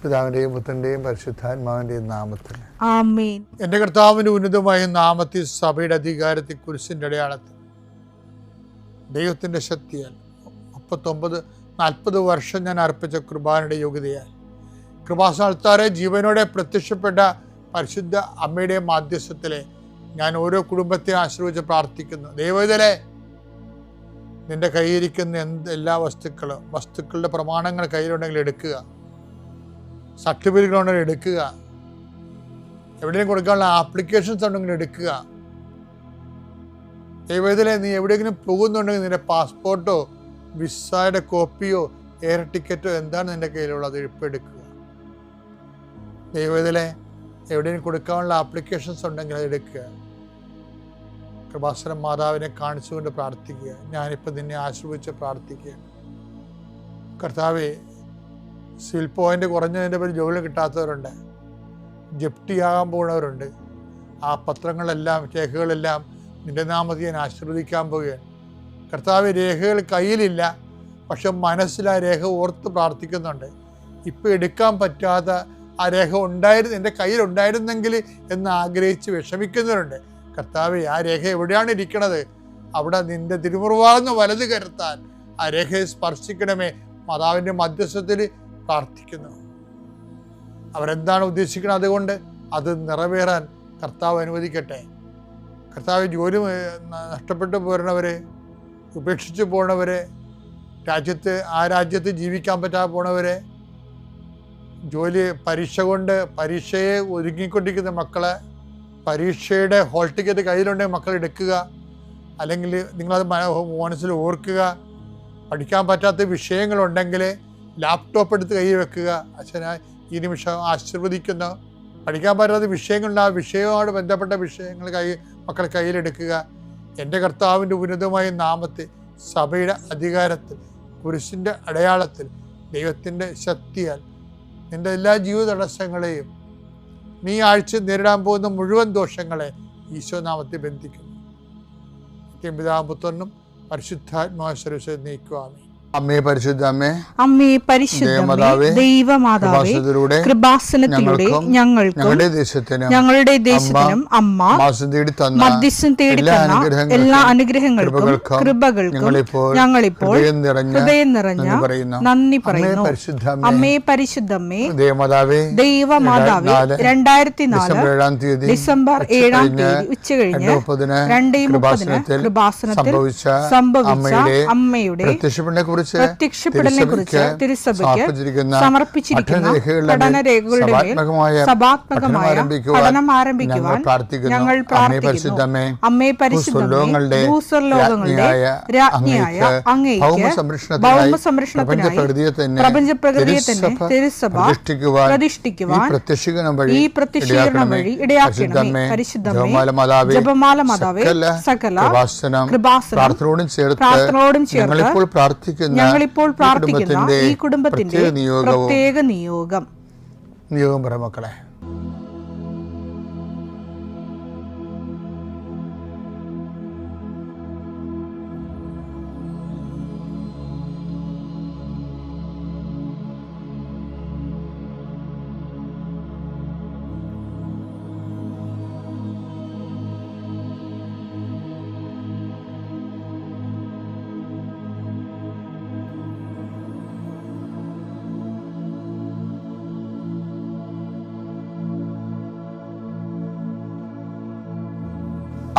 പിതാവിൻ്റെയും പുത്രൻ്റെയും പരിശുദ്ധാത്മാവിൻ്റെയും നാമത്തിൽ ആമേൻ. എൻ്റെ കർത്താവിൻ്റെ ഉന്നതമായ നാമത്തിൽ സഭയുടെ അധികാരത്തിൽ കുരിശിൻ്റെ അടയാളത്തിൽ ദൈവത്തിൻ്റെ ശക്തിയാൽ 40 വർഷം ഞാൻ അർപ്പിച്ച കൃപാനയുടെ യോഗ്യതയാൽ കൃപാസ്ഥാനത്താറെ ജീവനോടെ പ്രത്യക്ഷപ്പെട്ട പരിശുദ്ധ അമ്മയുടെ മാധ്യസ്ഥത്തിലെ ഞാൻ ഓരോ കുടുംബത്തെ ആശ്രയിച്ച് പ്രാർത്ഥിക്കുന്നു. ദൈവത്തിലെ നിന്റെ കയ്യിരിക്കുന്ന എല്ലാ വസ്തുക്കളുടെ പ്രമാണങ്ങൾ കയ്യിലുണ്ടെങ്കിൽ എടുക്കുക, സർട്ടിഫിക്കറ്റുകളുണ്ടെങ്കിൽ എടുക്കുക, എവിടെയെങ്കിലും കൊടുക്കാനുള്ള ആപ്ലിക്കേഷൻസ് ഉണ്ടെങ്കിൽ എടുക്കുക. ദൈവത്തിലെ നീ എവിടെയെങ്കിലും പോകുന്നുണ്ടെങ്കിൽ നിന്റെ പാസ്പോർട്ടോ വിസയുടെ കോപ്പിയോ എയർ ടിക്കറ്റോ എന്താണ് നിന്റെ കയ്യിലുള്ളത് ഇപ്പോൾ എടുക്കുക. ദൈവത്തിലെ എവിടെയെങ്കിലും കൊടുക്കാനുള്ള ആപ്ലിക്കേഷൻസ് ഉണ്ടെങ്കിൽ അത് എടുക്കുക. കൃപാസന മാതാവിനെ കാണിച്ചുകൊണ്ട് പ്രാർത്ഥിക്കുക. ഞാനിപ്പോൾ നിന്നെ ആശ്രയിച്ച് പ്രാർത്ഥിക്കുക. കർത്താവേ, സിവിൽ പോയിന്റ് കുറഞ്ഞതിൻ്റെ പേര് ജോലി കിട്ടാത്തവരുണ്ട്, ജപ്തിയാകാൻ പോകുന്നവരുണ്ട്. ആ പത്രങ്ങളെല്ലാം രേഖകളെല്ലാം നിന്റെ നാമത്തിൽ ഞാൻ ആശീർവദിക്കാൻ പോവുകയാണ്. കർത്താവ്, രേഖകൾ കയ്യിലില്ല, പക്ഷെ മനസ്സിൽ ആ രേഖ ഓർത്ത് പ്രാർത്ഥിക്കുന്നുണ്ട്. ഇപ്പോൾ എടുക്കാൻ പറ്റാത്ത ആ രേഖ എൻ്റെ കയ്യിലുണ്ടായിരുന്നെങ്കിൽ എന്ന് ആഗ്രഹിച്ച് വിഷമിക്കുന്നവരുണ്ട്. കർത്താവെ, ആ രേഖ എവിടെയാണ് ഇരിക്കണത്? അവിടെ നിന്റെ തിരുമുറിവാർന്ന് വലത് കരുത്താൻ ആ രേഖയെ സ്പർശിക്കണമേ. മാതാവിൻ്റെ മധ്യസ്ഥത്തിൽ പ്രാർത്ഥിക്കുന്നു. അവരെന്താണ് ഉദ്ദേശിക്കുന്നത്, അതുകൊണ്ട് അത് നിറവേറാൻ കർത്താവ് അനുവദിക്കട്ടെ. കർത്താവ്, ജോലി നഷ്ടപ്പെട്ടു പോരണവരെ, ഉപേക്ഷിച്ച് പോണവരെ, ആ രാജ്യത്ത് ജീവിക്കാൻ പറ്റാതെ പോണവരെ, പരീക്ഷയെ ഒരുങ്ങിക്കൊണ്ടിരിക്കുന്ന മക്കളെ, പരീക്ഷയുടെ ഹോൾ ടിക്കറ്റ് കയ്യിലുണ്ടെങ്കിൽ മക്കൾ എടുക്കുക. അല്ലെങ്കിൽ നിങ്ങളത് മനസ്സിൽ ഓർക്കുക. പഠിക്കാൻ പറ്റാത്ത വിഷയങ്ങളുണ്ടെങ്കിൽ ലാപ്ടോപ്പ് എടുത്ത് കയ്യിൽ വെക്കുക. അച്ഛനായി ഈ നിമിഷം ആശീർവദിക്കുന്നു. പഠിക്കാൻ പറ്റാത്ത വിഷയങ്ങളുണ്ട്, ആ വിഷയവുമായിട്ട് ബന്ധപ്പെട്ട വിഷയങ്ങൾ മക്കൾ കയ്യിലെടുക്കുക. എൻ്റെ കർത്താവിൻ്റെ ഉന്നതമായ നാമത്തിൽ സഭയുടെ അധികാരത്തിൽ കുരിശിൻ്റെ അടയാളത്തിൽ ദൈവത്തിൻ്റെ ശക്തിയാൽ നിൻ്റെ എല്ലാ ജീവിത തടസ്സങ്ങളെയും നീ ആഴ്ച നേരിടാൻ പോകുന്ന മുഴുവൻ ദോഷങ്ങളെ ഈശോനാമത്തിൽ ബന്ധിക്കുന്നു. പിതാവും പുത്രനും പരിശുദ്ധാത്മാവിനെ നീക്കുവാമേ. അമ്മേ പരിശുദ്ധ അമ്മേ, അമ്മേ പരിശുദ്ധ ദൈവമാതാവേ, കൃപാസനത്തിലൂടെ ഞങ്ങളുടെ ദേശത്തിനും അമ്മ മധ്യസ്ഥം തേടി തന്ന എല്ലാ അനുഗ്രഹങ്ങൾക്കും കൃപകൾക്കും ഞങ്ങളിപ്പോൾ ഹൃദയം നിറഞ്ഞ നന്ദി പറയുന്നു. അമ്മേ പരിശുദ്ധമ്മേ, ദൈവമാതാവേ, 2004 ഡിസംബർ 7 ഉച്ചകഴിഞ്ഞ് 2:30 കൃപാസനത്തിൽ സംഭവിച്ച അമ്മയുടെ പ്രത്യക്ഷപ്പെടലിനെ കുറിച്ച് തിരുസഭയ്ക്ക് സമർപ്പിച്ചിരിക്കുന്ന പഠനരേഖകളുടെ മേൽ സഭാത്മകമായ പഠനം ആരംഭിക്കുവാൻ ഞങ്ങൾ പ്രാർത്ഥിക്കുന്നു. അമ്മേ പരിശുദ്ധമേ, ഭൂസ്വർലോകങ്ങളുടെ രാജ്ഞിയായ അങ്ങേയ്ക്ക് ഭൗമസംരക്ഷണത്തിനായി പ്രപഞ്ചപ്രകൃതിയെ തന്നെ തിരുസഭ പ്രതിഷ്ഠിക്കുവാൻ ഈ പ്രത്യക്ഷീകരണം വഴി ഇടയാക്കണമേ. പരിശുദ്ധമേ, ജപമാല മാതാവേ, സകല കൃപാസനം ചേർത്ത് ഞങ്ങളിപ്പോൾ പ്രാർത്ഥിക്കുന്ന ഈ കുടുംബത്തിന്റെ പ്രത്യേക നിയോഗം പറ മക്കളെ.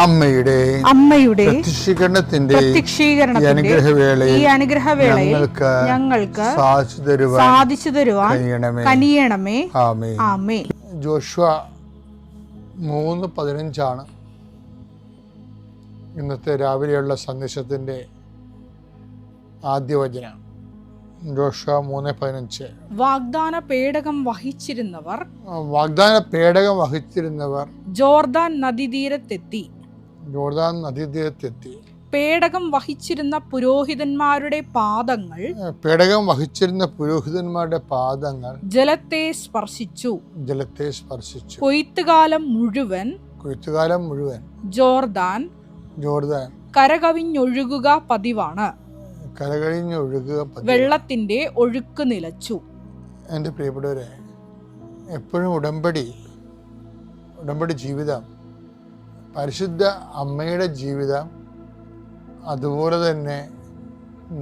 അമ്മയുടെ പ്രത്യക്ഷീകരണത്തിന്റെ ഈ അനുഗ്രഹവേളയിൽ ഞങ്ങൾക്ക് സാധിച്ചു തരുവാൻ കനിയണമേ. ആമേൻ. ജോഷുവ 3:15 ഇന്നത്തെ രാവിലെയുള്ള സന്ദേശത്തിന്റെ ആദ്യ വചനം. ജോഷുവ 3:15. വാഗ്ദാന പേടകം വഹിച്ചിരുന്നവർ ജോർദാൻ നദീതീരത്തെത്തി. പേടകം വഹിച്ചിരുന്ന പുരോഹിതന്മാരുടെ പാദങ്ങൾ ജലത്തെ സ്പർശിച്ചു. കൊയ്ത്തുകാലം മുഴുവൻ ജോർദാൻ കരകവിഞ്ഞൊഴുകുക പതിവാണ്. കരകഴിഞ്ഞൊഴുകുക, വെള്ളത്തിന്റെ ഒഴുക്ക് നിലച്ചു. എൻ്റെ പ്രിയപ്പെട്ടവരെ, എപ്പോഴും ഉടമ്പടി ജീവിതം, പരിശുദ്ധ അമ്മയുടെ ജീവിതം അതുപോലെ തന്നെ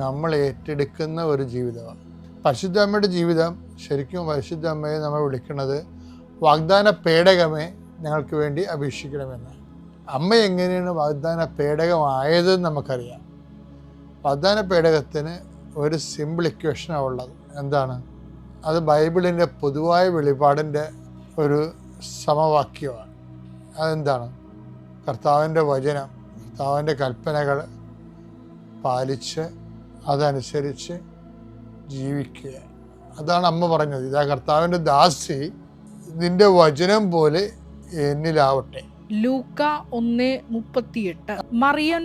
നമ്മൾ ഏറ്റെടുക്കുന്ന ഒരു ജീവിതമാണ്. പരിശുദ്ധ അമ്മയുടെ ജീവിതം, ശരിക്കും പരിശുദ്ധ അമ്മയെ നമ്മൾ വിളിക്കുന്നത് വാഗ്ദാന പേടകമേ ഞങ്ങൾക്ക് വേണ്ടി അപേക്ഷിക്കണമെന്ന്. അമ്മ എങ്ങനെയാണ് വാഗ്ദാന പേടകമായതെന്ന് നമുക്കറിയാം. വാഗ്ദാന പേടകത്തിന് ഒരു സിമ്പിൾ ഇക്വേഷനാണ് ഉള്ളത്. എന്താണ് അത്? ബൈബിളിൻ്റെ പൊതുവായ വെളിപാടിൻ്റെ ഒരു സമവാക്യമാണ്. അതെന്താണ്? കർത്താവിൻ്റെ വചനം, കർത്താവിൻ്റെ കൽപ്പനകൾ പാലിച്ച് അതനുസരിച്ച് ജീവിക്കുക. അതാണ് അമ്മ പറഞ്ഞത്. ഇതാ കർത്താവിൻ്റെ ദാസി, നിന്റെ വചനം പോലെ എന്നിലാവട്ടെ. ലൂക്ക 1:38. മറിയം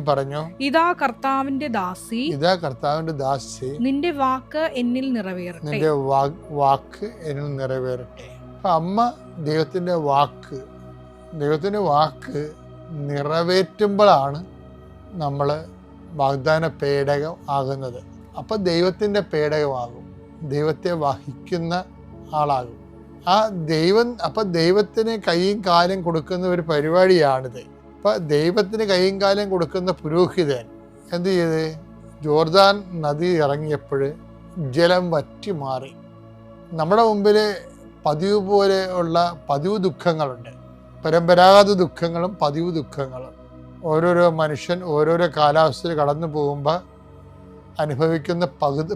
പറഞ്ഞു, ഇതാ കർത്താവിന്റെ ദാസി, നിന്റെ വാക്ക് എന്നിൽ നിറവേറട്ടെ. അപ്പൊ അമ്മ ദൈവത്തിന്റെ വാക്ക് നിറവേറ്റുമ്പോഴാണ് നമ്മൾ വാഗ്ദാന പേടകം ആകുന്നത്. അപ്പൊ ദൈവത്തിന്റെ പേടകമാകും, ദൈവത്തെ വഹിക്കുന്ന ആളാകും. ദൈവത്തിന് കൈയും കാലും കൊടുക്കുന്ന ഒരു പരിപാടിയാണിത്. ദൈവത്തിന് കൈയും കാലും കൊടുക്കുന്ന പുരോഹിതൻ എന്ത് ചെയ്ത്? ജോർദാൻ നദി ഇറങ്ങിയപ്പോൾ ജലം വറ്റി മാറി. നമ്മുടെ മുമ്പിൽ പതിവ് പോലെ ഉള്ള പതിവ് ദുഃഖങ്ങളുണ്ട്, പരമ്പരാഗത ദുഃഖങ്ങളും പതിവ് ദുഃഖങ്ങളും. ഓരോരോ മനുഷ്യൻ ഓരോരോ കാലാവസ്ഥയിൽ കടന്നു പോകുമ്പോൾ അനുഭവിക്കുന്ന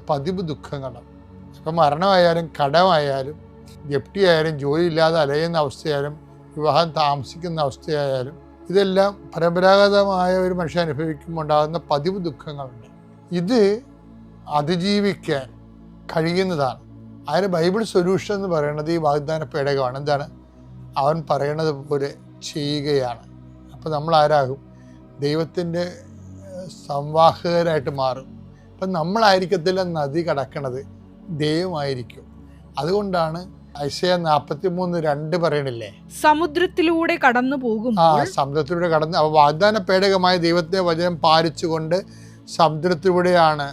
പതിവ് ദുഃഖങ്ങളും. ഇപ്പം മരണമായാലും കടമായാലും ജപ്തിയായാലും ജോലി ഇല്ലാതെ അലയുന്ന അവസ്ഥയായാലും വിവാഹം താമസിക്കുന്ന അവസ്ഥയായാലും ഇതെല്ലാം പരമ്പരാഗതമായ ഒരു മനുഷ്യൻ അനുഭവിക്കുമ്പോൾ ഉണ്ടാകുന്ന പതിവ് ദുഃഖങ്ങളുണ്ട്. ഇത് അതിജീവിക്കാൻ കഴിയുന്നതാണ്. അതിന് ബൈബിൾ സൊല്യൂഷൻ എന്ന് പറയുന്നത് ഈ വാഗ്ദാന പേടകമാണ്. എന്താണ്? അവൻ പറയണത് പോലെ ചെയ്യുകയാണ്. അപ്പം നമ്മൾ ആരാകും? ദൈവത്തിൻ്റെ സംവാഹകരായിട്ട് മാറും. അപ്പം നമ്മളായിരിക്കത്തില്ല നദി കടക്കണത്, ദൈവമായിരിക്കും. അതുകൊണ്ടാണ് ഐശയ്യാ 43:2 പറയണില്ലേ, സമുദ്രത്തിലൂടെ കടന്നു പോകുമ്പോൾ. സമുദ്രത്തിലൂടെ കടന്ന് വാഗ്ദാന പേടകമായ ദൈവത്തെ വചനം പാലിച്ചുകൊണ്ട് സമുദ്രത്തിലൂടെയാണ്,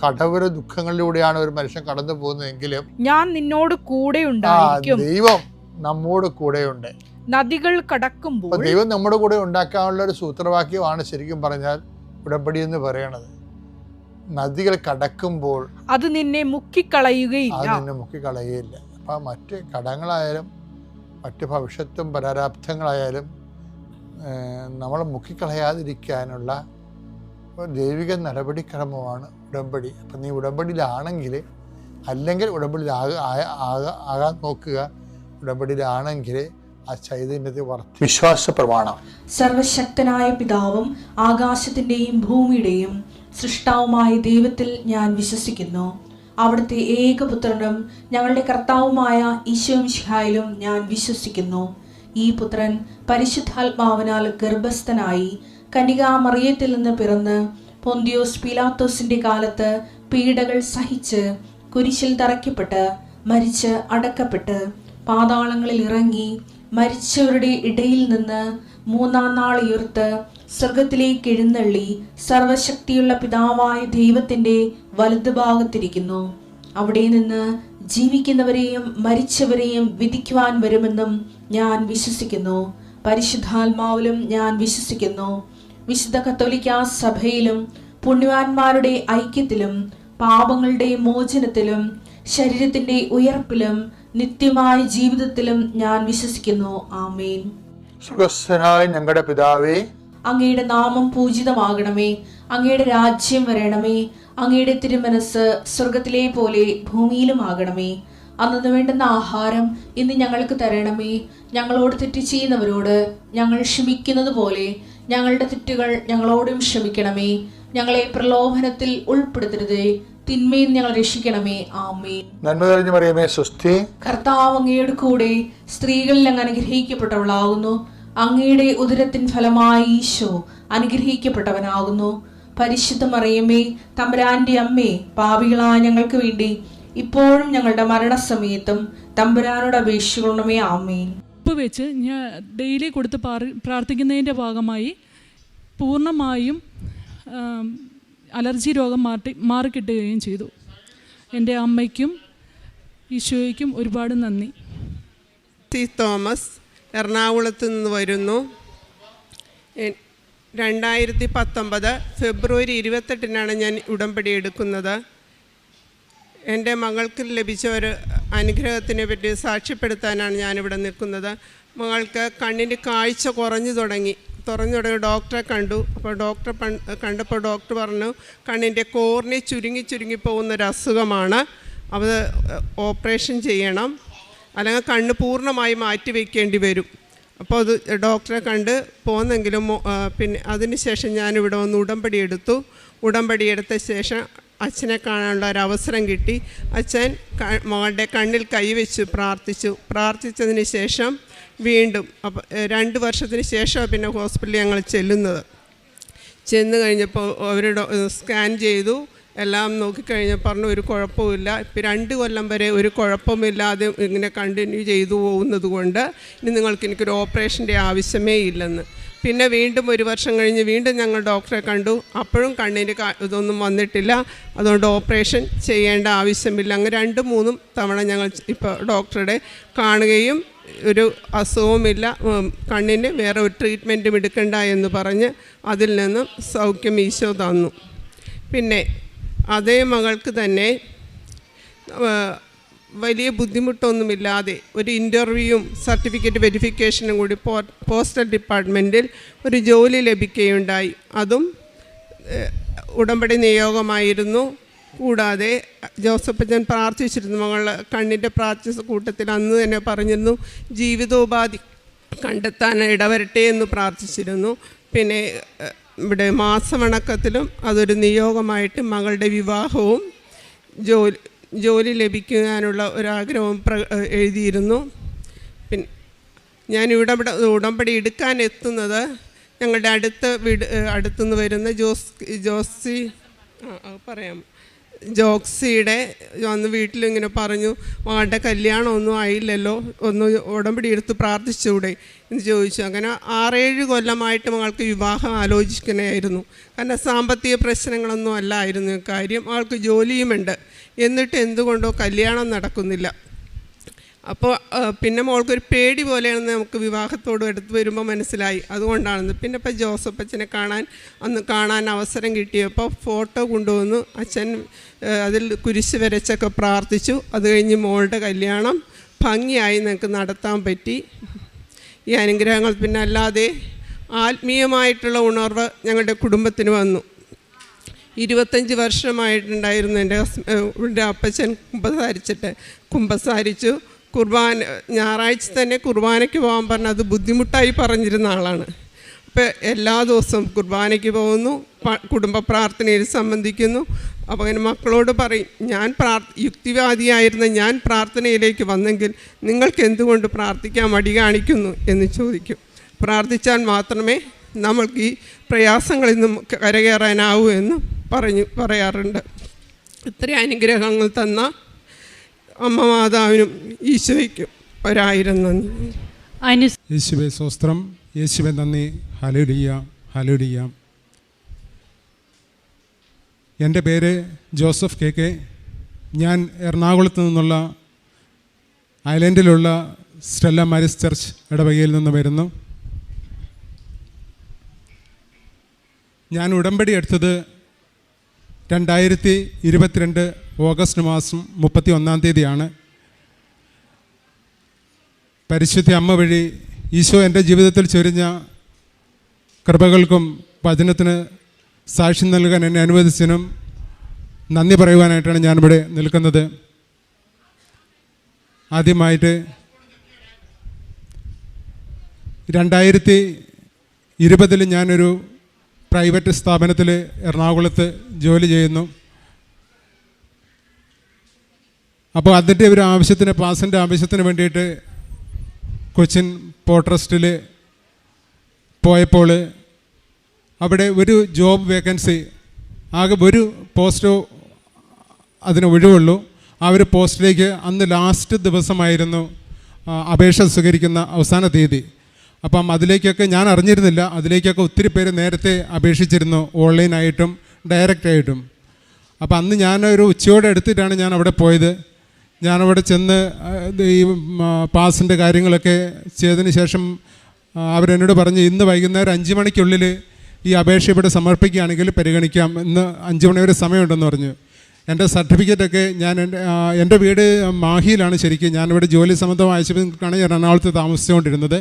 കടവര ദുഃഖങ്ങളിലൂടെയാണ് ഒരു മനുഷ്യൻ കടന്നു പോകുന്നതെങ്കിലും ഞാൻ നിന്നോട് കൂടെ ഉണ്ടായിരിക്കും. ദൈവം നമ്മോട് കൂടെയുണ്ട്. നദികൾ കടക്കുമ്പോൾ. ദൈവം നമ്മുടെ കൂടെ ഉണ്ടാക്കാനുള്ള ഒരു സൂത്രവാക്യമാണ് ശരിക്കും പറഞ്ഞാൽ ഉടമ്പടി എന്ന് പറയണത്. നദികൾ കടക്കുമ്പോൾ അത് നിന്നെ മുക്കിക്കളയുകയില്ല. അപ്പം മറ്റ് കടങ്ങളായാലും മറ്റ് ഭവിഷ്യത്തും പരാരാബ്ധങ്ങളായാലും നമ്മൾ മുക്കിക്കളയാതിരിക്കാനുള്ള ദൈവിക നടപടിക്രമമാണ് ഉടമ്പടി. അപ്പം നീ ഉടമ്പടിയിലാണെങ്കിൽ, അല്ലെങ്കിൽ ഉടമ്പടിയിലാകാൻ നോക്കുക. ഉടമ്പടിയിലാണെങ്കിൽ ആ ചൈതന്യത്തെ വിശ്വാസ പ്രമാണം. സർവശക്തനായ പിതാവും ആകാശത്തിൻ്റെയും ഭൂമിയുടെയും സൃഷ്ടാവുമായ ദൈവത്തിൽ ഞാൻ വിശ്വസിക്കുന്നു. അവിടുത്തെ ഏകപുത്രനും ഞങ്ങളുടെ കർത്താവുമായ ഈശോമിശിഹായിലും ഞാൻ വിശ്വസിക്കുന്നു. ഈ പുത്രൻ പരിശുദ്ധാത്മാവിനാൽ ഗർഭസ്ഥനായി കന്യകാമറിയത്തിൽ നിന്ന് പിറന്ന് പൊന്തിയോസ് പീലാത്തോസിന്റെ കാലത്ത് പീഡകൾ സഹിച്ച് കുരിശിൽ തറയ്ക്കപ്പെട്ട് മരിച്ച് അടക്കപ്പെട്ട് പാതാളങ്ങളിൽ ഇറങ്ങി മരിച്ചവരുടെ ഇടയിൽ നിന്ന് മൂന്നാം നാൾ ഉയർത്ത് സ്വർഗത്തിലേക്ക് എഴുന്നള്ളി സർവശക്തിയുള്ള പിതാവായ ദൈവത്തിന്റെ വലതുഭാഗത്തിരിക്കുന്നു. അവിടെ നിന്ന് ജീവിക്കുന്നവരെയും മരിച്ചവരെയും വിധിക്കുവാൻ വരുമെന്നും ഞാൻ വിശ്വസിക്കുന്നു. പരിശുദ്ധാത്മാവിലും ഞാൻ വിശ്വസിക്കുന്നു. വിശുദ്ധ കത്തോലിക്കാ സഭയിലും പുണ്യവാന്മാരുടെ ഐക്യത്തിലും പാപങ്ങളുടെ മോചനത്തിലും ശരീരത്തിന്റെ ഉയർപ്പിലും നിത്യമായ ജീവിതത്തിലും ഞാൻ വിശ്വസിക്കുന്നു. ആമേൻ. സുഖസ്ഥനായ ഞങ്ങളുടെ പിതാവേ, അങ്ങയുടെ നാമം പൂജിതമാകണമേ. അങ്ങയുടെ രാജ്യം വരണമേ. അങ്ങയുടെ തിരുമനസ് സ്വർഗത്തിലെ പോലെ ഭൂമിയിലും ആകണമേ. അന്നു വേണ്ടുന്ന ആഹാരം ഇന്ന് ഞങ്ങൾക്ക് തരണമേ. ഞങ്ങളോട് തെറ്റ് ചെയ്യുന്നവരോട് ഞങ്ങൾ ക്ഷമിക്കുന്നത് പോലെ ഞങ്ങളുടെ തെറ്റുകൾ ഞങ്ങളോടും ക്ഷമിക്കണമേ. ഞങ്ങളെ പ്രലോഭനത്തിൽ ഉൾപ്പെടുത്തരുതേ, തിന്മയിൽ ഞങ്ങൾ രക്ഷിക്കണമേ. ആമേൻ. നന്മ നിറഞ്ഞ മറിയമേ, സ്വസ്തി. കർത്താവ് അങ്ങയുടെ കൂടെ സ്ത്രീകളിൽ അങ്ങ് അനുഗ്രഹിക്കപ്പെട്ടവളാകുന്നു. അങ്ങയുടെ ഉദരത്തിൻ ഫലമായി ഈശോ അനുഗ്രഹിക്കപ്പെട്ടവനാകുന്നു. പരിശുദ്ധ മറിയമേ, തമ്പുരാന്റെ അമ്മേ, പാപികളായ ഞങ്ങൾക്ക് വേണ്ടി ഇപ്പോഴും ഞങ്ങളുടെ മരണസമയത്തും തമ്പുരാനോട് അപേക്ഷിക്കണമേ. ആമേൻ. ഉപ്പ് വെച്ച് ഞാൻ ഡെയിലി കൊടുത്ത് പ്രാർത്ഥിക്കുന്നതിൻ്റെ ഭാഗമായി പൂർണ്ണമായും അലർജി രോഗം മാറിക്കിട്ടുകയും ചെയ്തു. എൻ്റെ അമ്മയ്ക്കും ഈശോയ്ക്കും ഒരുപാട് നന്ദി. ടി തോമസ്, എറണാകുളത്ത് നിന്ന് വരുന്നു. 2019 ഫെബ്രുവരി 28 ഞാൻ ഉടമ്പടി എടുക്കുന്നത്. എൻ്റെ മകൾക്ക് ലഭിച്ച ഒരു അനുഗ്രഹത്തിനെ പറ്റി സാക്ഷ്യപ്പെടുത്താനാണ് ഞാനിവിടെ നിൽക്കുന്നത്. മകൾക്ക് കണ്ണിൻ്റെ കാഴ്ച കുറഞ്ഞു തുടങ്ങി ഡോക്ടറെ കണ്ടു. അപ്പോൾ കണ്ടപ്പോൾ ഡോക്ടർ പറഞ്ഞു കണ്ണിൻ്റെ കോർണി ചുരുങ്ങി പോകുന്നൊരു അസുഖമാണ്, അത് ഓപ്പറേഷൻ ചെയ്യണം, അല്ലെങ്കിൽ കണ്ണ് പൂർണ്ണമായി മാറ്റി വയ്ക്കേണ്ടി വരും. അപ്പോൾ അത് ഡോക്ടറെ കണ്ട് പോന്നെങ്കിലും പിന്നെ അതിന് ശേഷം ഞാനിവിടെ വന്ന് ഉടമ്പടി എടുത്ത ശേഷം അച്ഛനെ കാണാനുള്ള ഒരു അവസരം കിട്ടി. അച്ഛൻ മകളുടെ കണ്ണിൽ കൈവച്ച് പ്രാർത്ഥിച്ചതിന് ശേഷം വീണ്ടും 2 വർഷത്തിന് ശേഷം പിന്നെ ഹോസ്പിറ്റലിൽ ഞങ്ങൾ ചെന്ന് കഴിഞ്ഞപ്പോൾ അവർ സ്കാൻ ചെയ്തു, എല്ലാം നോക്കിക്കഴിഞ്ഞാൽ പറഞ്ഞു ഒരു കുഴപ്പമില്ല. ഇപ്പം 2 കൊല്ലം വരെ ഒരു കുഴപ്പമില്ലാതെ ഇങ്ങനെ കണ്ടിന്യൂ ചെയ്തു പോകുന്നത് കൊണ്ട് ഇനി എനിക്കൊരു ഓപ്പറേഷൻ്റെ ആവശ്യമേ ഇല്ലെന്ന്. പിന്നെ വീണ്ടും 1 വർഷം കഴിഞ്ഞ് വീണ്ടും ഞങ്ങൾ ഡോക്ടറെ കണ്ടു. അപ്പോഴും കണ്ണിൻ്റെ ഇതൊന്നും വന്നിട്ടില്ല, അതുകൊണ്ട് ഓപ്പറേഷൻ ചെയ്യേണ്ട ആവശ്യമില്ല. അങ്ങനെ 2-3 തവണ ഞങ്ങൾ ഇപ്പോൾ ഡോക്ടറുടെ കാണുകയും ഒരു അസുഖവുമില്ല, കണ്ണിന് വേറെ ഒരു ട്രീറ്റ്മെൻറ്റും എടുക്കണ്ട എന്ന് പറഞ്ഞ് അതിൽ നിന്നും സൗഖ്യം ഈശോ തന്നു. പിന്നെ അതേ മകൾക്ക് തന്നെ വലിയ ബുദ്ധിമുട്ടൊന്നുമില്ലാതെ ഒരു ഇൻ്റർവ്യൂവും സർട്ടിഫിക്കറ്റ് വെരിഫിക്കേഷനും കൂടി പോസ്റ്റൽ ഡിപ്പാർട്ട്മെൻറ്റിൽ ഒരു ജോലി ലഭിക്കുകയുണ്ടായി. അതും ഉടമ്പടി നിയോഗമായിരുന്നു. കൂടാതെ ജോസഫച്ചൻ പ്രാർത്ഥിച്ചിരുന്നു, മകളുടെ കണ്ണിൻ്റെ പ്രാർത്ഥിച്ച കൂട്ടത്തിൽ അന്ന് തന്നെ പറഞ്ഞിരുന്നു ജീവിതോപാധി കണ്ടെത്താൻ ഇടവരട്ടെ എന്ന് പ്രാർത്ഥിച്ചിരുന്നു. പിന്നെ ഇവിടെ മാസവണക്കത്തിലും അതൊരു നിയോഗമായിട്ട് മകളുടെ വിവാഹവും ജോലി ലഭിക്കാനുള്ള ഒരാഗ്രഹവും എഴുതിയിരുന്നു. പിന്നെ ഞാൻ ഉടമ്പടി എടുക്കാൻ എത്തുന്നത് ഞങ്ങളുടെ അടുത്തുനിന്ന് വരുന്ന ജോക്സിയുടെ വന്ന് വീട്ടിലിങ്ങനെ പറഞ്ഞു, മകളുടെ കല്യാണമൊന്നും ആയില്ലല്ലോ, ഒന്ന് ഉടമ്പടി എടുത്ത് പ്രാർത്ഥിച്ചുകൂടെ എന്ന് ചോദിച്ചു. അങ്ങനെ 6-7 കൊല്ലമായിട്ട് മകൾക്ക് വിവാഹം ആലോചിക്കണമായിരുന്നു. കാരണം സാമ്പത്തിക പ്രശ്നങ്ങളൊന്നും അല്ലായിരുന്നു കാര്യം, മകൾക്ക് ജോലിയുമുണ്ട്. എന്നിട്ട് എന്തുകൊണ്ടോ കല്യാണം നടക്കുന്നില്ല. അപ്പോൾ പിന്നെ മോൾക്കൊരു പേടി പോലെയാണെന്ന് നമുക്ക് വിവാഹത്തോട് എടുത്ത് വരുമ്പോൾ മനസ്സിലായി, അതുകൊണ്ടാണെന്ന്. പിന്നെ ഇപ്പോൾ ജോസഫ് അച്ഛനെ കാണാൻ അവസരം കിട്ടിയപ്പോൾ ഫോട്ടോ കൊണ്ടുവന്നു. അച്ഛൻ അതിൽ കുരിശ് വരച്ചൊക്കെ പ്രാർത്ഥിച്ചു. അത് കഴിഞ്ഞ് മോളുടെ കല്യാണം ഭംഗിയായി ഞങ്ങൾക്ക് നടത്താൻ പറ്റി. ഈ അനുഗ്രഹങ്ങൾ പിന്നെ അല്ലാതെ ആത്മീയമായിട്ടുള്ള ഉണർവ് ഞങ്ങളുടെ കുടുംബത്തിന് വന്നു. 25 വർഷമായിട്ടുണ്ടായിരുന്നു എൻ്റെ അപ്പച്ചൻ കുമ്പസാരിച്ചു. ഞായറാഴ്ച തന്നെ കുർബാനയ്ക്ക് പോകാൻ പറഞ്ഞാൽ അത് ബുദ്ധിമുട്ടായി പറഞ്ഞിരുന്ന ആളാണ്. അപ്പോൾ എല്ലാ ദിവസവും കുർബാനയ്ക്ക് പോകുന്നു, കുടുംബ പ്രാർത്ഥനയിൽ സംബന്ധിക്കുന്നു. അപ്പോൾ അങ്ങനെ മക്കളോട് പറയും, യുക്തിവാദിയായിരുന്ന ഞാൻ പ്രാർത്ഥനയിലേക്ക് വന്നെങ്കിൽ നിങ്ങൾക്ക് എന്തുകൊണ്ട് പ്രാർത്ഥിക്കാൻ മടി കാണിക്കുന്നു എന്ന് ചോദിക്കും. പ്രാർത്ഥിച്ചാൽ മാത്രമേ നമ്മൾക്ക് ഈ പ്രയാസങ്ങളിൽ നിന്നും കരകയറാനാവൂ എന്ന് പറയാറുണ്ട്. ഇത്രയും അനുഗ്രഹങ്ങൾ തന്ന അമ്മ മാതാവിനും ഈശോയ്ക്കും 1000 നന്ദി. യേശുവേ സ്തോത്രം, യേശുവേ നന്ദി. Hallelujah, hallelujah. എൻ്റെ പേര് ജോസഫ് KK. ഞാൻ എറണാകുളത്ത് നിന്നുള്ള ഐലൻഡിലുള്ള സ്റ്റെല്ല മാരിസ് ചർച്ച് ഇടവകയിൽ നിന്ന് വരുന്നു. ഞാൻ ഉടമ്പടി എടുത്തത് 2022 ഓഗസ്റ്റ് മാസം 31-ാം തീയതിയാണ്. പരിശുദ്ധ അമ്മ വഴി ഈശോ എൻ്റെ ജീവിതത്തിൽ ചൊരിഞ്ഞ കൃപകൾക്കും വചനത്തിന് സാക്ഷ്യം നൽകാൻ എന്നെ അനുവദിച്ചതിനും നന്ദി പറയുവാനായിട്ടാണ് ഞാനിവിടെ നിൽക്കുന്നത്. ആദ്യമായിട്ട് 2020 ഞാനൊരു പ്രൈവറ്റ് സ്ഥാപനത്തിൽ എറണാകുളത്ത് ജോലി ചെയ്യുന്നു. അപ്പോൾ അതിൻ്റെ ഒരു ആവശ്യത്തിന്, പാസിൻ്റെ ആവശ്യത്തിന് വേണ്ടിയിട്ട് കൊച്ചിൻ പോർട്ട് ട്രസ്റ്റിൽ പോയപ്പോൾ അവിടെ ഒരു ജോബ് വേക്കൻസി, ആകെ ഒരു പോസ്റ്റോ അതിന് ഒഴിവുള്ളൂ. ആ ഒരു പോസ്റ്റിലേക്ക് അന്ന് ലാസ്റ്റ് ദിവസമായിരുന്നു അപേക്ഷ സ്വീകരിക്കുന്ന അവസാന തീയതി. അപ്പം അതിലേക്കൊക്കെ ഞാൻ അറിഞ്ഞിരുന്നില്ല, അതിലേക്കൊക്കെ ഒത്തിരി പേര് നേരത്തെ അപേക്ഷിച്ചിരുന്നു, ഓൺലൈനായിട്ടും ഡയറക്റ്റായിട്ടും. അപ്പം അന്ന് ഞാനൊരു ഉച്ചയോടെ എടുത്തിട്ടാണ് ഞാൻ അവിടെ പോയത്. ഞാനവിടെ ചെന്ന് ഈ പാസിൻ്റെ കാര്യങ്ങളൊക്കെ ചെയ്തതിന് ശേഷം അവരെന്നോട് പറഞ്ഞു, ഇന്ന് വൈകുന്നേരം 5 മണിക്കുള്ളിൽ ഈ അപേക്ഷ ഇവിടെ സമർപ്പിക്കുകയാണെങ്കിൽ പരിഗണിക്കാം, ഇന്ന് 5 മണി വരെ സമയമുണ്ടെന്ന് പറഞ്ഞു. എൻ്റെ സർട്ടിഫിക്കറ്റൊക്കെ എൻ്റെ വീട് മാഹിയിലാണ് ശരിക്കും. ഞാനിവിടെ ജോലി സംബന്ധം ആവശ്യപ്പെട്ടാണ് ഞാൻ എറണാകുളത്ത് താമസിച്ചുകൊണ്ടിരുന്നത്.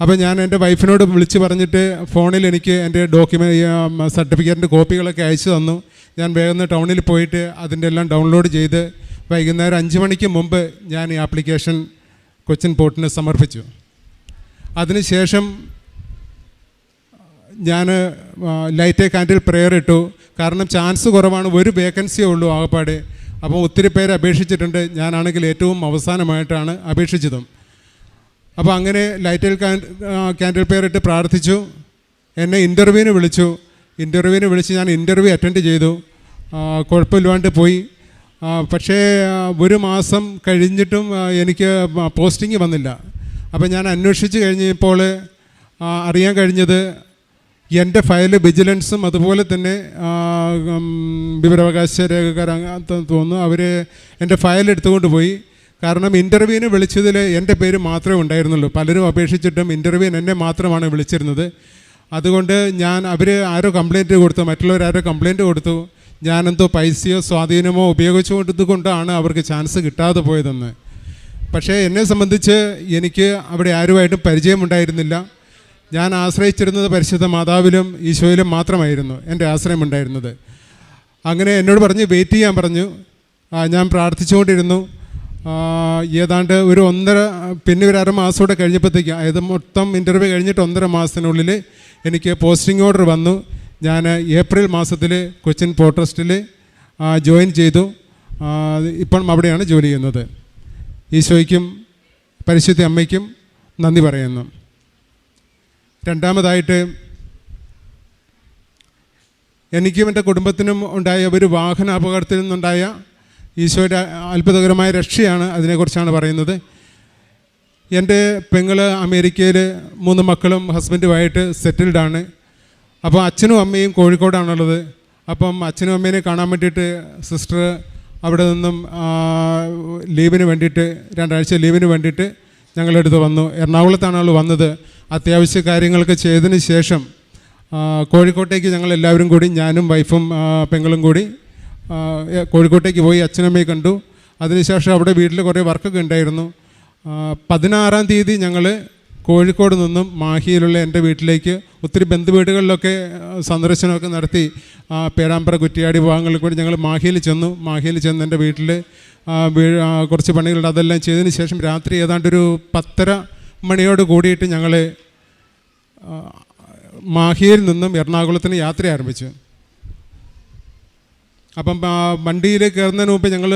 അപ്പോൾ ഞാൻ എൻ്റെ വൈഫിനോട് വിളിച്ച് പറഞ്ഞിട്ട് ഫോണിൽ എനിക്ക് എൻ്റെ സർട്ടിഫിക്കറ്റിൻ്റെ കോപ്പികളൊക്കെ അയച്ചു തന്നു. ഞാൻ വേഗം ടൗണിൽ പോയിട്ട് അതിൻ്റെ എല്ലാം ഡൗൺലോഡ് ചെയ്ത് വൈകുന്നേരം 5 മണിക്ക് മുമ്പ് ഞാൻ ഈ ആപ്ലിക്കേഷൻ കൊച്ചിൻ പോർട്ടിന് സമർപ്പിച്ചു. അതിനുശേഷം ഞാൻ ലൈറ്റ് എ കാൻഡിൽ പ്രെയർ ഇട്ടു. കാരണം ചാൻസ് കുറവാണ്, ഒരു വേക്കൻസിയേ ഉള്ളൂ ആകപ്പാടെ. അപ്പോൾ ഒത്തിരി പേര് അപേക്ഷിച്ചിട്ടുണ്ട്. ഞാനാണെങ്കിൽ ഏറ്റവും അവസാനമായിട്ടാണ് അപേക്ഷിച്ചതും. അപ്പോൾ അങ്ങനെ ലൈറ്റ് കാൻഡിൽ പ്രെയർ ഇട്ട് പ്രാർത്ഥിച്ചു. എന്നെ ഇൻ്റർവ്യൂവിന് വിളിച്ച് ഞാൻ ഇൻ്റർവ്യൂ അറ്റൻഡ് ചെയ്തു. കുഴപ്പമില്ലാണ്ട് പോയി. പക്ഷേ 1 മാസം കഴിഞ്ഞിട്ടും എനിക്ക് പോസ്റ്റിംഗ് വന്നില്ല. അപ്പോൾ ഞാൻ അന്വേഷിച്ച് കഴിഞ്ഞപ്പോൾ അറിയാൻ കഴിഞ്ഞത് എൻ്റെ ഫയൽ വിജിലൻസും അതുപോലെ തന്നെ വിവരാവകാശ രേഖക്കാരാണെന്ന് തോന്നുന്നു, അവർ എൻ്റെ ഫയൽ എടുത്തുകൊണ്ട് പോയി. കാരണം ഇൻ്റർവ്യൂവിന് വിളിച്ചതിൽ എൻ്റെ പേര് മാത്രമേ ഉണ്ടായിരുന്നുള്ളൂ. പലരും അപേക്ഷിച്ചിട്ടും ഇൻ്റർവ്യൂവിന് എന്നെ മാത്രമാണ് വിളിച്ചിരുന്നത്. അതുകൊണ്ട് അവർ ആരോ കംപ്ലയിൻറ്റ് കൊടുത്തു, മറ്റുള്ളവരാരോ കംപ്ലയിൻറ്റ് കൊടുത്തു. ഞാനെന്തോ പൈസയോ സ്വാധീനമോ ഉപയോഗിച്ചുകൊണ്ടതുകൊണ്ടാണ് അവർക്ക് ചാൻസ് കിട്ടാതെ പോയതെന്ന്. പക്ഷേ എന്നെ സംബന്ധിച്ച് എനിക്ക് അവിടെ ആരുമായിട്ടും പരിചയമുണ്ടായിരുന്നില്ല. ഞാൻ ആശ്രയിച്ചിരുന്നത് പരിശുദ്ധ മാതാവിലും ഈശോയിലും മാത്രമായിരുന്നു എൻ്റെ ആശ്രയമുണ്ടായിരുന്നത്. അങ്ങനെ എന്നോട് പറഞ്ഞ് വെയിറ്റ് ചെയ്യാൻ പറഞ്ഞു. ഞാൻ പ്രാർത്ഥിച്ചുകൊണ്ടിരുന്നു. ഏതാണ്ട് ഒരു 1.5 മാസം കൂടെ കഴിഞ്ഞപ്പോഴത്തേക്ക്, അതായത് മൊത്തം ഇൻ്റർവ്യൂ കഴിഞ്ഞിട്ട് 1.5 മാസത്തിനുള്ളിൽ എനിക്ക് പോസ്റ്റിംഗ് ഓർഡർ വന്നു. ഞാൻ ഏപ്രിൽ മാസത്തിൽ കൊച്ചിൻ പോർട്ട് ട്രസ്റ്റിൽ ജോയിൻ ചെയ്തു. ഇപ്പം അവിടെയാണ് ജോലി ചെയ്യുന്നത്. ഈശോയ്ക്കും പരിശുദ്ധ അമ്മയ്ക്കും നന്ദി പറയുന്നു. രണ്ടാമതായിട്ട്, എനിക്കും എൻ്റെ കുടുംബത്തിനും ഉണ്ടായ ഒരു വാഹന അപകടത്തിൽ നിന്നുണ്ടായ ഈശോയുടെ അത്ഭുതകരമായ രക്ഷയാണ്, അതിനെക്കുറിച്ചാണ് പറയുന്നത്. എൻ്റെ പെങ്ങൾ അമേരിക്കയിൽ 3 മക്കളും ഹസ്ബൻഡുമായിട്ട് സെറ്റിൽഡാണ്. അപ്പോൾ അച്ഛനും അമ്മയും കോഴിക്കോടാണുള്ളത്. അപ്പം അച്ഛനും അമ്മേനെ കാണാൻ വേണ്ടിയിട്ട് സിസ്റ്റർ അവിടെ നിന്നും ലീവിന് വേണ്ടിയിട്ട് 2 ആഴ്ച ലീവിന് വേണ്ടിയിട്ട് ഞങ്ങളുടെ അടുത്ത് വന്നു. എറണാകുളത്താണ് അവൾ വന്നത്. അത്യാവശ്യ കാര്യങ്ങളൊക്കെ ചെയ്തതിന് ശേഷം കോഴിക്കോട്ടേക്ക് ഞങ്ങളെല്ലാവരും കൂടി, ഞാനും വൈഫും പെങ്ങളും കൂടി കോഴിക്കോട്ടേക്ക് പോയി അച്ഛനമ്മയെ കണ്ടു. അതിനുശേഷം അവിടെ വീട്ടിൽ കുറേ വർക്കൊക്കെ ഉണ്ടായിരുന്നു. 16-ാം തീയതി ഞങ്ങൾ കോഴിക്കോട് നിന്നും മാഹിയിലുള്ള എൻ്റെ വീട്ടിലേക്ക്, ഒത്തിരി ബന്ധുവീടുകളിലൊക്കെ സന്ദർശനമൊക്കെ നടത്തി, പേരാമ്പ്ര കുറ്റിയാടി ഭാഗങ്ങളിൽ കൂടി ഞങ്ങൾ മാഹിയിൽ ചെന്ന് എൻ്റെ വീട്ടിൽ കുറച്ച് പണികളുണ്ട്. അതെല്ലാം ചെയ്തതിന് ശേഷം രാത്രി ഏതാണ്ടൊരു 10:30 മണിയോട് കൂടിയിട്ട് ഞങ്ങൾ മാഹിയിൽ നിന്നും എറണാകുളത്തിന് യാത്ര ആരംഭിച്ചു. അപ്പം വണ്ടിയിൽ കയറുന്നതിന് മുമ്പ് ഞങ്ങൾ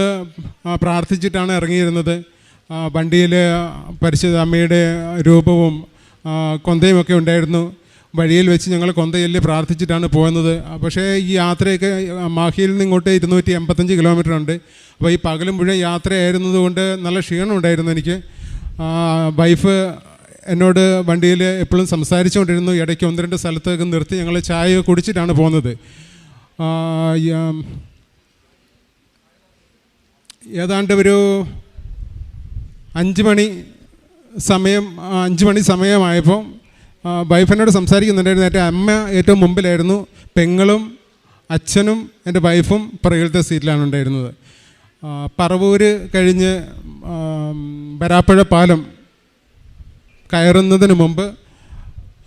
പ്രാർത്ഥിച്ചിട്ടാണ് ഇറങ്ങിയിരുന്നത്. വണ്ടിയിൽ പരിശുദ്ധ അമ്മയുടെ രൂപവും കൊന്തയുമൊക്കെ ഉണ്ടായിരുന്നു. വഴിയിൽ വെച്ച് ഞങ്ങൾ കൊന്തയിൽ പ്രാർത്ഥിച്ചിട്ടാണ് പോകുന്നത്. പക്ഷേ ഈ യാത്രയൊക്കെ മാഹിയിൽ നിന്ന് ഇങ്ങോട്ട് 285 കിലോമീറ്റർ ഉണ്ട്. അപ്പോൾ ഈ പകലും മുഴുവൻ യാത്രയായിരുന്നത് കൊണ്ട് നല്ല ക്ഷീണം ഉണ്ടായിരുന്നു എനിക്ക്. വൈഫ് എന്നോട് വണ്ടിയിൽ എപ്പോഴും സംസാരിച്ചുകൊണ്ടിരുന്നു. ഇടയ്ക്ക് 1-2 സ്ഥലത്തൊക്കെ നിർത്തി ഞങ്ങൾ ചായ കുടിച്ചിട്ടാണ് പോകുന്നത്. ഏതാണ്ട് ഒരു 5 മണി സമയമായപ്പോൾ വൈഫിനോട് സംസാരിക്കുന്നുണ്ടായിരുന്നു. എൻ്റെ അമ്മ ഏറ്റവും മുമ്പിലായിരുന്നു. പെങ്ങളും അച്ഛനും എൻ്റെ വൈഫും പുറകിലത്തെ സീറ്റിലാണ് ഉണ്ടായിരുന്നത്. പറവൂര് കഴിഞ്ഞ് വരാപ്പുഴ പാലം കയറുന്നതിന് മുമ്പ്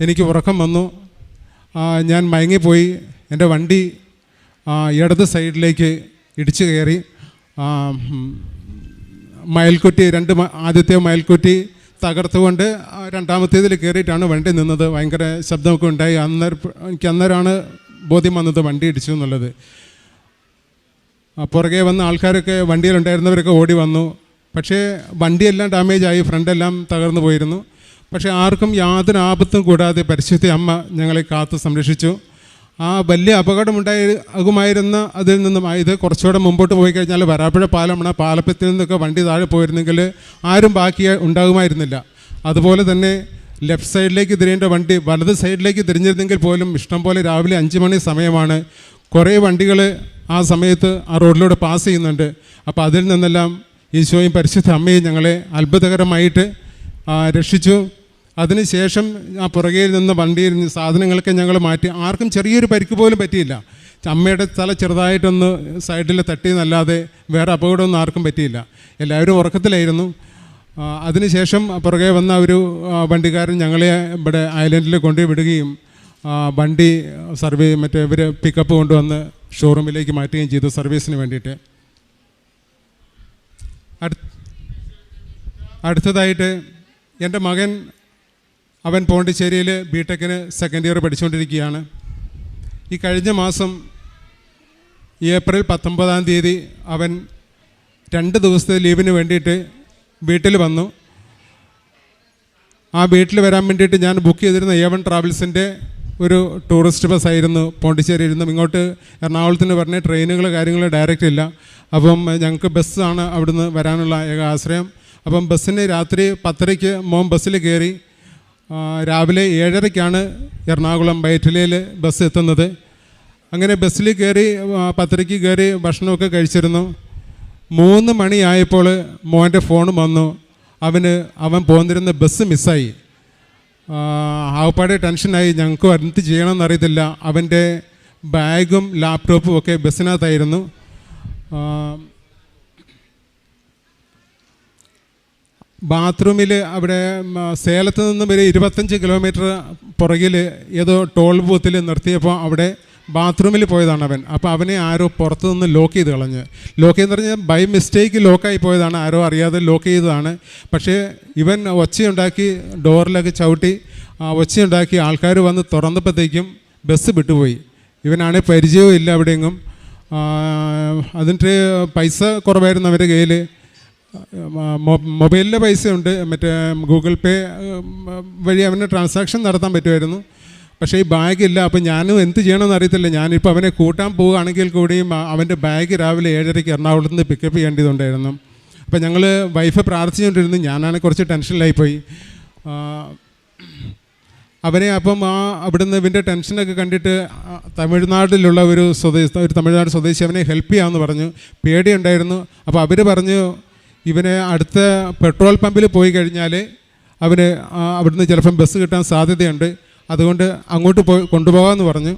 എനിക്ക് ഉറക്കം വന്നു. ഞാൻ മയങ്ങിപ്പോയി. എൻ്റെ വണ്ടി ഇടത് സൈഡിലേക്ക് ഇടിച്ചു കയറി. മയിൽക്കുറ്റി ആദ്യത്തെ മയിൽക്കുറ്റി തകർത്തുകൊണ്ട് രണ്ടാമത്തേതിൽ കയറിയിട്ടാണ് വണ്ടി നിന്നത്. ഭയങ്കര ശബ്ദമൊക്കെ ഉണ്ടായി. എനിക്ക് അന്നേരമാണ് ബോധ്യം വന്നത് വണ്ടി ഇടിച്ചു എന്നുള്ളത്. പുറകെ വന്ന ആൾക്കാരൊക്കെ, വണ്ടിയിലുണ്ടായിരുന്നവരൊക്കെ ഓടി വന്നു. പക്ഷേ വണ്ടിയെല്ലാം ഡാമേജായി, ഫ്രണ്ടെല്ലാം തകർന്നു പോയിരുന്നു. പക്ഷേ ആർക്കും യാതൊരു ആപത്തും കൂടാതെ പരിശുദ്ധ അമ്മ ഞങ്ങളെ കാത്ത് സംരക്ഷിച്ചു. ആ വലിയ അപകടമുണ്ടാകുമായിരുന്ന അതിൽ നിന്നും, ഇത് കുറച്ചുകൂടെ മുമ്പോട്ട് പോയി കഴിഞ്ഞാൽ വരാപ്പുഴ പാലമാണ്. പാലപ്പത്തിൽ നിന്നൊക്കെ വണ്ടി താഴെ പോയിരുന്നെങ്കിൽ ആരും ബാക്കി ഉണ്ടാകുമായിരുന്നില്ല. അതുപോലെ തന്നെ ലെഫ്റ്റ് സൈഡിലേക്ക് തിരിയേണ്ട വണ്ടി വലത് സൈഡിലേക്ക് തിരിഞ്ഞിരുന്നെങ്കിൽ പോലും ഇഷ്ടം പോലെ രാവിലെ 5 മണി സമയമാണ്. കുറേ വണ്ടികൾ ആ സമയത്ത് ആ റോഡിലൂടെ പാസ് ചെയ്യുന്നുണ്ട്. അപ്പോൾ അതിൽ നിന്നെല്ലാം ഈശോയും പരിശുദ്ധ അമ്മയും ഞങ്ങളെ അത്ഭുതകരമായിട്ട് രക്ഷിച്ചു. അതിനുശേഷം ആ പുറകെ നിന്ന് വണ്ടിയിൽ നിന്ന് സാധനങ്ങളൊക്കെ ഞങ്ങൾ മാറ്റി. ആർക്കും ചെറിയൊരു പരിക്ക് പോലും പറ്റിയില്ല. അമ്മയുടെ തല ചെറുതായിട്ടൊന്ന് സൈഡിൽ തട്ടിയെന്നല്ലാതെ വേറെ അപകടമൊന്നും ആർക്കും പറ്റിയില്ല. എല്ലാവരും ഉറക്കത്തിലായിരുന്നു. അതിനുശേഷം പുറകെ വന്ന ഒരു വണ്ടിക്കാരൻ ഞങ്ങളെ ഇവിടെ ഐലൻഡിൽ കൊണ്ടുപോയി വിടുകയും വണ്ടി മറ്റേ ഇവർ പിക്കപ്പ് കൊണ്ടുവന്ന് ഷോറൂമിലേക്ക് മാറ്റുകയും ചെയ്തു സർവീസിന് വേണ്ടിയിട്ട്. അടുത്തതായിട്ട് എൻ്റെ മകൻ, അവൻ പോണ്ടിച്ചേരിയിൽ ബിടെക്കിന് സെക്കൻഡ് ഇയർ പഠിച്ചുകൊണ്ടിരിക്കുകയാണ്. ഈ കഴിഞ്ഞ മാസം ഏപ്രിൽ 19 അവൻ 2 ദിവസത്തെ ലീവിന് വേണ്ടിയിട്ട് വീട്ടിൽ വന്നു. ആ വീട്ടിൽ വരാൻ വേണ്ടിയിട്ട് ഞാൻ ബുക്ക് ചെയ്തിരുന്ന A1 ട്രാവൽസിൻ്റെ ഒരു ടൂറിസ്റ്റ് ബസ്സായിരുന്നു പോണ്ടിച്ചേരിയിൽ നിന്നും ഇങ്ങോട്ട് എറണാകുളത്തിന് പറഞ്ഞ ട്രെയിനുകൾ കാര്യങ്ങൾ ഡയറക്റ്റ് ഇല്ല. അപ്പം ഞങ്ങൾക്ക് ബസ്സാണ് അവിടുന്ന് വരാനുള്ള ഏക ആശ്രയം. അപ്പം ബസ്സിന് രാത്രി 10:30 മോൻ ബസ്സിൽ കയറി. രാവിലെ 7:30 എറണാകുളം വൈറ്റിലയിൽ ബസ് എത്തുന്നത്. അങ്ങനെ ബസ്സിൽ കയറി 10:30 കയറി ഭക്ഷണമൊക്കെ കഴിച്ചിരുന്നു. 3 മണിയായപ്പോൾ മോൻ്റെ ഫോൺ വന്നു. അവൻ പോന്നിരുന്ന ബസ് മിസ്സായി. ആകപ്പാടെ ടെൻഷനായി. ഞങ്ങൾക്ക് എന്ത് ചെയ്യണമെന്ന് അറിയത്തില്ല. അവൻ്റെ ബാഗും ലാപ്ടോപ്പും ഒക്കെ ബസ്സിനകത്തായിരുന്നു. ബാത്റൂമിൽ അവിടെ സേലത്ത് നിന്നും ഒരു 25 കിലോമീറ്റർ പുറകിൽ ഏതോ ടോൾ ബൂത്തിൽ നിർത്തിയപ്പോൾ അവിടെ ബാത്റൂമിൽ പോയതാണ് അവൻ. അപ്പോൾ അവനെ ആരോ പുറത്തു നിന്ന് ലോക്ക് ചെയ്ത് കളഞ്ഞ്. ലോക്ക് ചെയ്തെന്ന് പറഞ്ഞാൽ ബൈ മിസ്റ്റേക്ക് ലോക്കായി പോയതാണ്, ആരോ അറിയാതെ ലോക്ക് ചെയ്തതാണ്. പക്ഷേ ഇവൻ ഒച്ചയുണ്ടാക്കി ഡോറിലൊക്കെ ചവിട്ടി ഒച്ചയുണ്ടാക്കി ആൾക്കാർ വന്ന് തുറന്നപ്പോഴത്തേക്കും ബസ് വിട്ടുപോയി. ഇവനാണെങ്കിൽ പരിചയവും ഇല്ല അവിടെയെങ്ങും. അതിൻ്റെ പൈസ കുറവായിരുന്നു അവരുടെ കയ്യിൽ. മൊബൈലിലെ പൈസയുണ്ട്, മറ്റേ ഗൂഗിൾ പേ വഴി അവന് ട്രാൻസാക്ഷൻ നടത്താൻ പറ്റുമായിരുന്നു. പക്ഷേ ഈ ബാഗില്ല. അപ്പോൾ ഞാനും എന്ത് ചെയ്യണമെന്ന് അറിയത്തില്ല. ഞാനിപ്പോൾ അവനെ കൂട്ടാൻ പോവുകയാണെങ്കിൽ കൂടിയും അവൻ്റെ ബാഗ് രാവിലെ 7:30 എറണാകുളത്ത് നിന്ന് പിക്കപ്പ് ചെയ്യേണ്ടതുണ്ടായിരുന്നു. അപ്പോൾ ഞങ്ങൾ വൈഫ് പ്രാർത്ഥിച്ചുകൊണ്ടിരുന്നു. ഞാനാണെങ്കിൽ കുറച്ച് ടെൻഷനിലായിപ്പോയി. അവനെ അപ്പം അവിടുന്ന് ഇവൻ്റെ ടെൻഷനൊക്കെ കണ്ടിട്ട് തമിഴ്നാട്ടിലുള്ള ഒരു തമിഴ്നാട് സ്വദേശി അവനെ ഹെൽപ്പ് ചെയ്യാമെന്ന് പറഞ്ഞു. പേടിയുണ്ടായിരുന്നു. അപ്പോൾ അവർ പറഞ്ഞു ഇവനെ അടുത്ത പെട്രോൾ പമ്പിൽ പോയി കഴിഞ്ഞാൽ അവന് അവിടുന്ന് ചിലപ്പം ബസ് കിട്ടാൻ സാധ്യതയുണ്ട്, അതുകൊണ്ട് അങ്ങോട്ട് കൊണ്ടുപോകാമെന്ന് പറഞ്ഞു.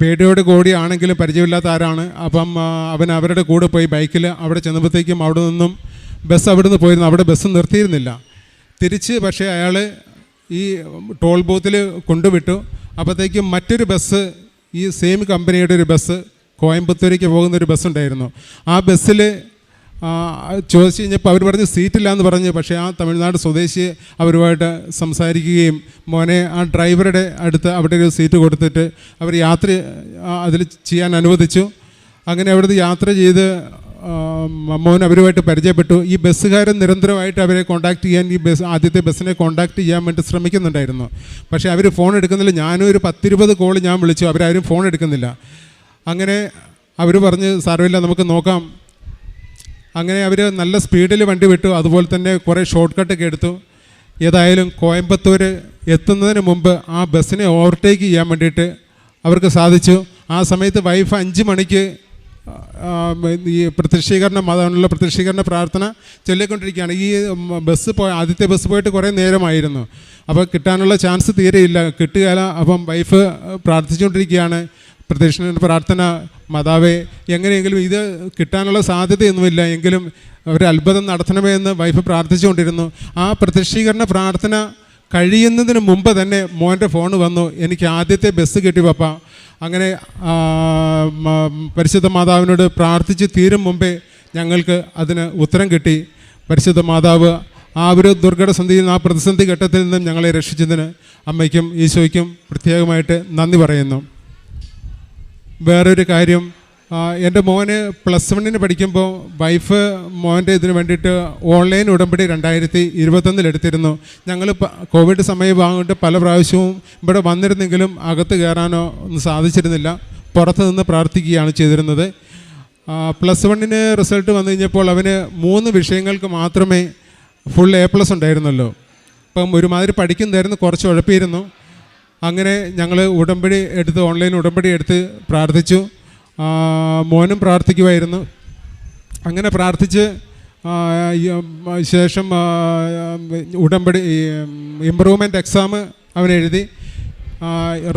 പേടിയോട് കൂടിയാണെങ്കിലും പരിചയമില്ലാത്ത ആരാണ്. അപ്പം അവൻ അവരുടെ കൂടെ പോയി ബൈക്കിൽ അവിടെ ചെന്നപ്പോഴത്തേക്കും അവിടെ നിന്നും ബസ് അവിടുന്ന് പോയിരുന്നു. അവിടെ ബസ് നിർത്തിയിരുന്നില്ല. തിരിച്ച് പക്ഷേ അയാൾ ഈ ടോൾ ബൂത്തിൽ കൊണ്ടുവിട്ടു. അപ്പോഴത്തേക്കും മറ്റൊരു ബസ്, ഈ സെയിം കമ്പനിയുടെ ഒരു ബസ് കോയമ്പത്തൂരേക്ക് പോകുന്നൊരു ബസ്സുണ്ടായിരുന്നു. ആ ബസ്സിൽ ചോദിച്ചു കഴിഞ്ഞപ്പോൾ അവർ പറഞ്ഞ് സീറ്റില്ല എന്ന് പറഞ്ഞു. പക്ഷേ ആ തമിഴ്നാട് സ്വദേശി അവരുമായിട്ട് സംസാരിക്കുകയും മോനെ ആ ഡ്രൈവറുടെ അടുത്ത് അവിടെ ഒരു സീറ്റ് കൊടുത്തിട്ട് അവർ യാത്ര അതിൽ ചെയ്യാൻ അനുവദിച്ചു. അങ്ങനെ അവിടുന്ന് യാത്ര ചെയ്ത് മോൻ അവരുമായിട്ട് പരിചയപ്പെട്ടു. ഈ ബസ്സുകാരൻ നിരന്തരമായിട്ട് അവരെ കോൺടാക്റ്റ് ചെയ്യാൻ, ഈ ആദ്യത്തെ ബസ്സിനെ കോൺടാക്റ്റ് ചെയ്യാൻ വേണ്ടി ശ്രമിക്കുന്നുണ്ടായിരുന്നു. പക്ഷേ അവർ ഫോൺ എടുക്കുന്നില്ല. ഞാനും ഒരു 10-20 കോൾ ഞാൻ വിളിച്ചു, അവരാരും ഫോൺ എടുക്കുന്നില്ല. അങ്ങനെ അവർ പറഞ്ഞ് സാരമില്ല നമുക്ക് നോക്കാം. അങ്ങനെ അവർ നല്ല സ്പീഡിൽ വണ്ടി വിട്ടു. അതുപോലെ തന്നെ കുറേ ഷോർട്ട് കട്ടൊക്കെ എടുത്തു. ഏതായാലും കോയമ്പത്തൂർ എത്തുന്നതിന് മുമ്പ് ആ ബസ്സിനെ ഓവർടേക്ക് ചെയ്യാൻ വേണ്ടിയിട്ട് അവർക്ക് സാധിച്ചു. ആ സമയത്ത് വൈഫ് 5 മണിക്ക് ഈ മതമുള്ള പ്രത്യക്ഷീകരണ പ്രാർത്ഥന ചൊല്ലിക്കൊണ്ടിരിക്കുകയാണ്. ഈ ആദ്യത്തെ ബസ് പോയിട്ട് കുറേ നേരമായിരുന്നു. അപ്പോൾ കിട്ടാനുള്ള ചാൻസ് തീരെയില്ല, കിട്ടുകയില്ല. അപ്പം വൈഫ് പ്രാർത്ഥിച്ചുകൊണ്ടിരിക്കുകയാണ്. പ്രത്യക്ഷീകരണ പ്രാർത്ഥന, മാതാവേ എങ്ങനെയെങ്കിലും ഇത് കിട്ടാനുള്ള സാധ്യതയൊന്നുമില്ല, എങ്കിലും ഒരു അത്ഭുതം നടത്തണമേ എന്ന് വൈഫ് പ്രാർത്ഥിച്ചുകൊണ്ടിരുന്നു. ആ പ്രത്യക്ഷീകരണ പ്രാർത്ഥന കഴിയുന്നതിന് മുമ്പ് തന്നെ മോൻ്റെ ഫോൺ വന്നു, എനിക്ക് ആദ്യത്തെ ബസ് കിട്ടി പപ്പ. അങ്ങനെ പരിശുദ്ധ മാതാവിനോട് പ്രാർത്ഥിച്ച് തീരും മുമ്പേ ഞങ്ങൾക്ക് അതിന് ഉത്തരം കിട്ടി. പരിശുദ്ധ മാതാവ് ആ ഒരു ദുർഘടസന്ധിയിൽ, ആ പ്രതിസന്ധി ഘട്ടത്തിൽ നിന്നും ഞങ്ങളെ രക്ഷിച്ചതിന് അമ്മയ്ക്കും ഈശോയ്ക്കും പ്രത്യേകമായിട്ട് നന്ദി പറയുന്നു. വേറൊരു കാര്യം, എൻ്റെ മോന് +1 പഠിക്കുമ്പോൾ വൈഫ് മോൻ്റെ ഇതിന് വേണ്ടിയിട്ട് ഓൺലൈൻ ഉടമ്പടി 2021 എടുത്തിരുന്നു. ഞങ്ങൾ കോവിഡ് സമയമാകൊണ്ട് പല പ്രാവശ്യവും ഇവിടെ വന്നിരുന്നെങ്കിലും അകത്ത് കയറാനോ ഒന്നും സാധിച്ചിരുന്നില്ല. പുറത്ത് നിന്ന് പ്രാർത്ഥിക്കുകയാണ് ചെയ്തിരുന്നത്. +1 റിസൾട്ട് വന്നു കഴിഞ്ഞപ്പോൾ അവന് 3 വിഷയങ്ങൾക്ക് മാത്രമേ ഫുൾ A+ ഉണ്ടായിരുന്നല്ലോ. അപ്പം ഒരുമാതിരി പഠിക്കുന്നതായിരുന്നു, കുറച്ച് ഉഴപ്പിയിരുന്നു. അങ്ങനെ ഞങ്ങൾ ഉടമ്പടി എടുത്ത്, ഓൺലൈൻ ഉടമ്പടി എടുത്ത് പ്രാർത്ഥിച്ചു. മോനും പ്രാർത്ഥിക്കുമായിരുന്നു. അങ്ങനെ പ്രാർത്ഥിച്ച് ശേഷം ഉടമ്പടി ഇമ്പ്രൂവ്മെൻറ്റ് എക്സാം അവൻ എഴുതി.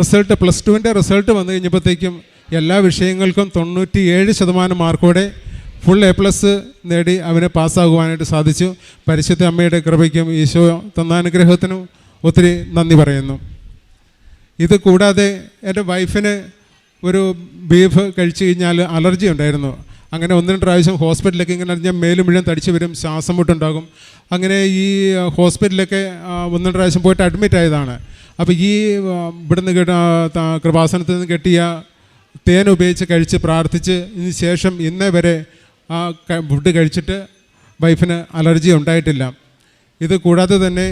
റിസൾട്ട് +2-ൻ്റെ റിസൾട്ട് വന്നു കഴിഞ്ഞപ്പോഴത്തേക്കും എല്ലാ വിഷയങ്ങൾക്കും 97% മാർക്കോടെ ഫുൾ A+ നേടി അവന് പാസ്സാകുവാനായിട്ട് സാധിച്ചു. പരിശുദ്ധ അമ്മയുടെ കൃപയ്ക്കും ഈശോ തന്ന അനുഗ്രഹത്തിനും ഒത്തിരി നന്ദി പറയുന്നു. ഇത് കൂടാതെ എൻ്റെ വൈഫിന് ഒരു ബീഫ് കഴിച്ചു കഴിഞ്ഞാൽ അലർജി ഉണ്ടായിരുന്നു. അങ്ങനെ 1-2 പ്രാവശ്യം ഹോസ്പിറ്റലിലൊക്കെ ഇങ്ങനെ അറിഞ്ഞാൽ മേലും മുഴുവൻ തടിച്ച് വരും, ശ്വാസം മുട്ടുണ്ടാകും. അങ്ങനെ ഈ ഹോസ്പിറ്റലിലൊക്കെ 1-2 പ്രാവശ്യം പോയിട്ട് അഡ്മിറ്റ് ആയതാണ്. അപ്പോൾ ഈ ഇവിടുന്ന് കൃപാസനത്തിൽ നിന്ന് കിട്ടിയ തേൻ ഉപയോഗിച്ച് കഴിച്ച് പ്രാർത്ഥിച്ച് ഇതിന് ശേഷം ഇന്നേ വരെ ആ ഫുഡ് കഴിച്ചിട്ട് വൈഫിന് അലർജി ഉണ്ടായിട്ടില്ല. ഇത് കൂടാതെ തന്നെ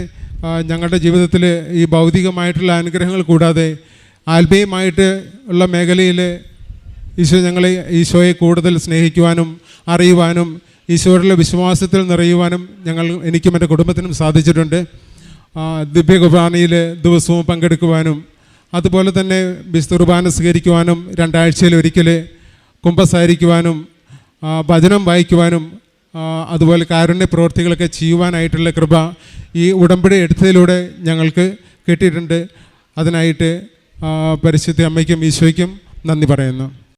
ഞങ്ങളുടെ ജീവിതത്തിൽ ഈ ഭൗതികമായിട്ടുള്ള അനുഗ്രഹങ്ങൾ കൂടാതെ ആത്മീയമായിട്ട് ഉള്ള മേഖലയിൽ ഈശോയെ കൂടുതൽ സ്നേഹിക്കുവാനും അറിയുവാനും ഈശോയുടെ വിശ്വാസത്തിൽ നിറയുവാനും എനിക്കും എൻ്റെ കുടുംബത്തിനും സാധിച്ചിട്ടുണ്ട്. ദിവ്യകുർബാനയിൽ ദിവസവും പങ്കെടുക്കുവാനും അതുപോലെ തന്നെ വിശുദ്ധ കുർബാന സ്വീകരിക്കുവാനും 2 ആഴ്ചയിൽ ഒരിക്കൽ കുമ്പസാരിക്കുവാനും ഭജനം വായിക്കുവാനും അതുപോലെ കാരുണ്യ പ്രവൃത്തികളൊക്കെ ചെയ്യുവാനായിട്ടുള്ള കൃപ ഈ ഉടമ്പടി എടുത്തതിലൂടെ ഞങ്ങൾക്ക് കിട്ടിയിട്ടുണ്ട്. അതിനായിട്ട് പരിശുദ്ധ അമ്മയ്ക്കും ഈശോയ്ക്കും നന്ദി പറയുന്നു.